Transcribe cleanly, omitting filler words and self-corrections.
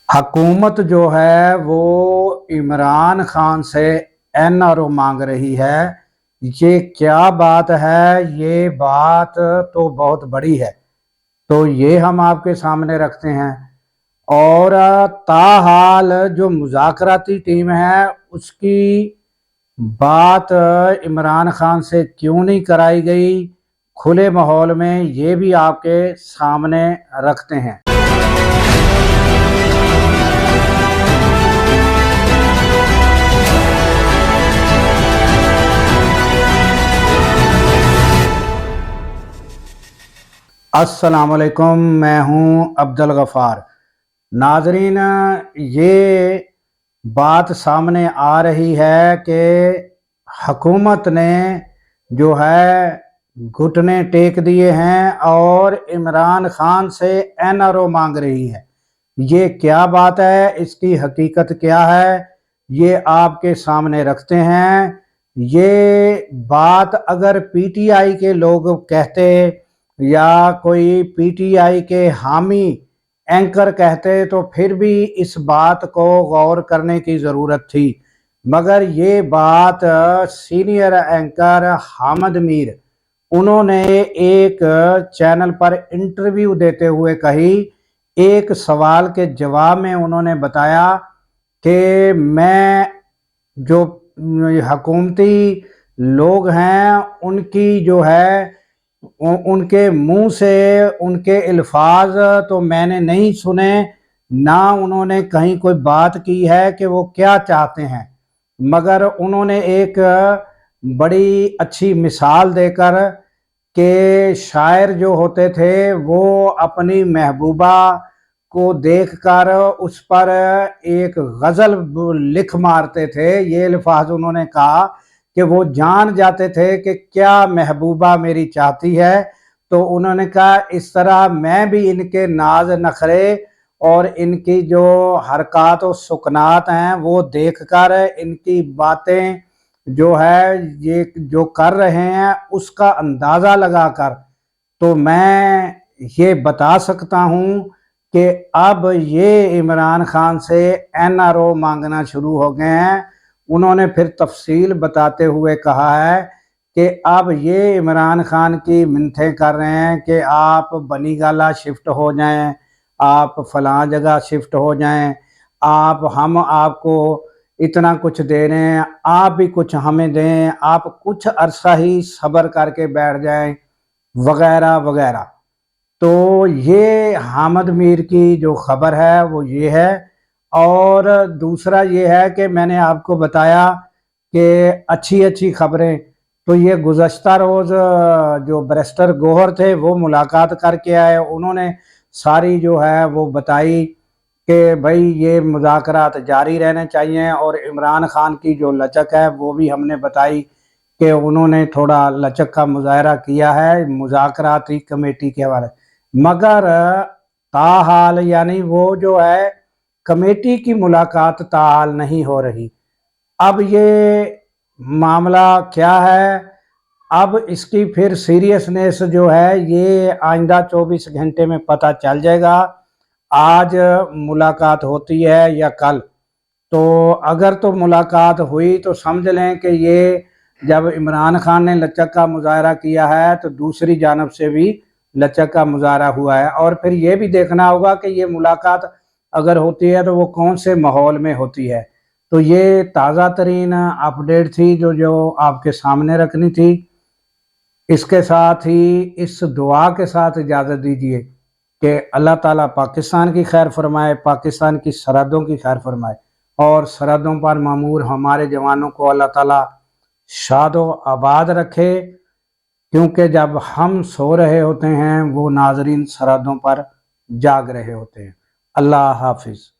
حکومت جو ہے وہ عمران خان سے این آر او مانگ رہی ہے۔ یہ کیا بات ہے؟ یہ بات تو بہت بڑی ہے، تو یہ ہم آپ کے سامنے رکھتے ہیں۔ اور تاحال جو مذاکراتی ٹیم ہے اس کی بات عمران خان سے کیوں نہیں کرائی گئی کھلے ماحول میں، یہ بھی آپ کے سامنے رکھتے ہیں۔ السلام علیکم، میں ہوں عبدالغفار۔ ناظرین، یہ بات سامنے آ رہی ہے کہ حکومت نے جو ہے گھٹنے ٹیک دیے ہیں اور عمران خان سے این آر او مانگ رہی ہے۔ یہ کیا بات ہے؟ اس کی حقیقت کیا ہے؟ یہ آپ کے سامنے رکھتے ہیں۔ یہ بات اگر پی ٹی آئی کے لوگ کہتے یا کوئی پی ٹی آئی کے حامی اینکر کہتے تو پھر بھی اس بات کو غور کرنے کی ضرورت تھی، مگر یہ بات سینئر اینکر حامد میر انہوں نے ایک چینل پر انٹرویو دیتے ہوئے کہی۔ ایک سوال کے جواب میں انہوں نے بتایا کہ میں جو حکومتی لوگ ہیں ان کی جو ہے ان کے منہ سے ان کے الفاظ تو میں نے نہیں سنے، نہ انہوں نے کہیں کوئی بات کی ہے کہ وہ کیا چاہتے ہیں، مگر انہوں نے ایک بڑی اچھی مثال دے کر کہ شاعر جو ہوتے تھے وہ اپنی محبوبہ کو دیکھ کر اس پر ایک غزل لکھ مارتے تھے۔ یہ الفاظ انہوں نے کہا کہ وہ جان جاتے تھے کہ کیا محبوبہ میری چاہتی ہے، تو انہوں نے کہا اس طرح میں بھی ان کے ناز نخرے اور ان کی جو حرکات و سکنات ہیں وہ دیکھ کر ان کی باتیں جو ہے یہ جو کر رہے ہیں اس کا اندازہ لگا کر تو میں یہ بتا سکتا ہوں کہ اب یہ عمران خان سے این آر او مانگنا شروع ہو گئے ہیں۔ انہوں نے پھر تفصیل بتاتے ہوئے کہا ہے کہ اب یہ عمران خان کی منتیں کر رہے ہیں کہ آپ بنی گالہ شفٹ ہو جائیں، آپ فلاں جگہ شفٹ ہو جائیں، ہم آپ کو اتنا کچھ دے رہے ہیں، آپ بھی کچھ ہمیں دیں، آپ کچھ عرصہ ہی صبر کر کے بیٹھ جائیں وغیرہ وغیرہ۔ تو یہ حامد میر کی جو خبر ہے وہ یہ ہے۔ اور دوسرا یہ ہے کہ میں نے آپ کو بتایا کہ اچھی خبریں، تو یہ گزشتہ روز جو بیرسٹر گوہر تھے وہ ملاقات کر کے آئے، انہوں نے ساری جو ہے وہ بتائی کہ بھائی یہ مذاکرات جاری رہنے چاہیے، اور عمران خان کی جو لچک ہے وہ بھی ہم نے بتائی کہ انہوں نے تھوڑا لچک کا مظاہرہ کیا ہے مذاکراتی کمیٹی کے حوالے، مگر تاحال یعنی وہ جو ہے کمیٹی کی ملاقات تاحال نہیں ہو رہی۔ اب یہ معاملہ کیا ہے؟ اب اس کی پھر سیریسنیس جو ہے یہ آئندہ 24 گھنٹے میں پتہ چل جائے گا، آج ملاقات ہوتی ہے یا کل۔ تو اگر تو ملاقات ہوئی تو سمجھ لیں کہ یہ جب عمران خان نے لچک کا مظاہرہ کیا ہے تو دوسری جانب سے بھی لچک کا مظاہرہ ہوا ہے، اور پھر یہ بھی دیکھنا ہوگا کہ یہ ملاقات اگر ہوتی ہے تو وہ کون سے ماحول میں ہوتی ہے۔ تو یہ تازہ ترین اپڈیٹ تھی جو آپ کے سامنے رکھنی تھی۔ اس کے ساتھ ہی اس دعا کے ساتھ اجازت دیجیے کہ اللہ تعالیٰ پاکستان کی خیر فرمائے، پاکستان کی سرحدوں کی خیر فرمائے، اور سرحدوں پر مامور ہمارے جوانوں کو اللہ تعالیٰ شاد و آباد رکھے، کیونکہ جب ہم سو رہے ہوتے ہیں وہ ناظرین سرحدوں پر جاگ رہے ہوتے ہیں۔ اللہ حافظ۔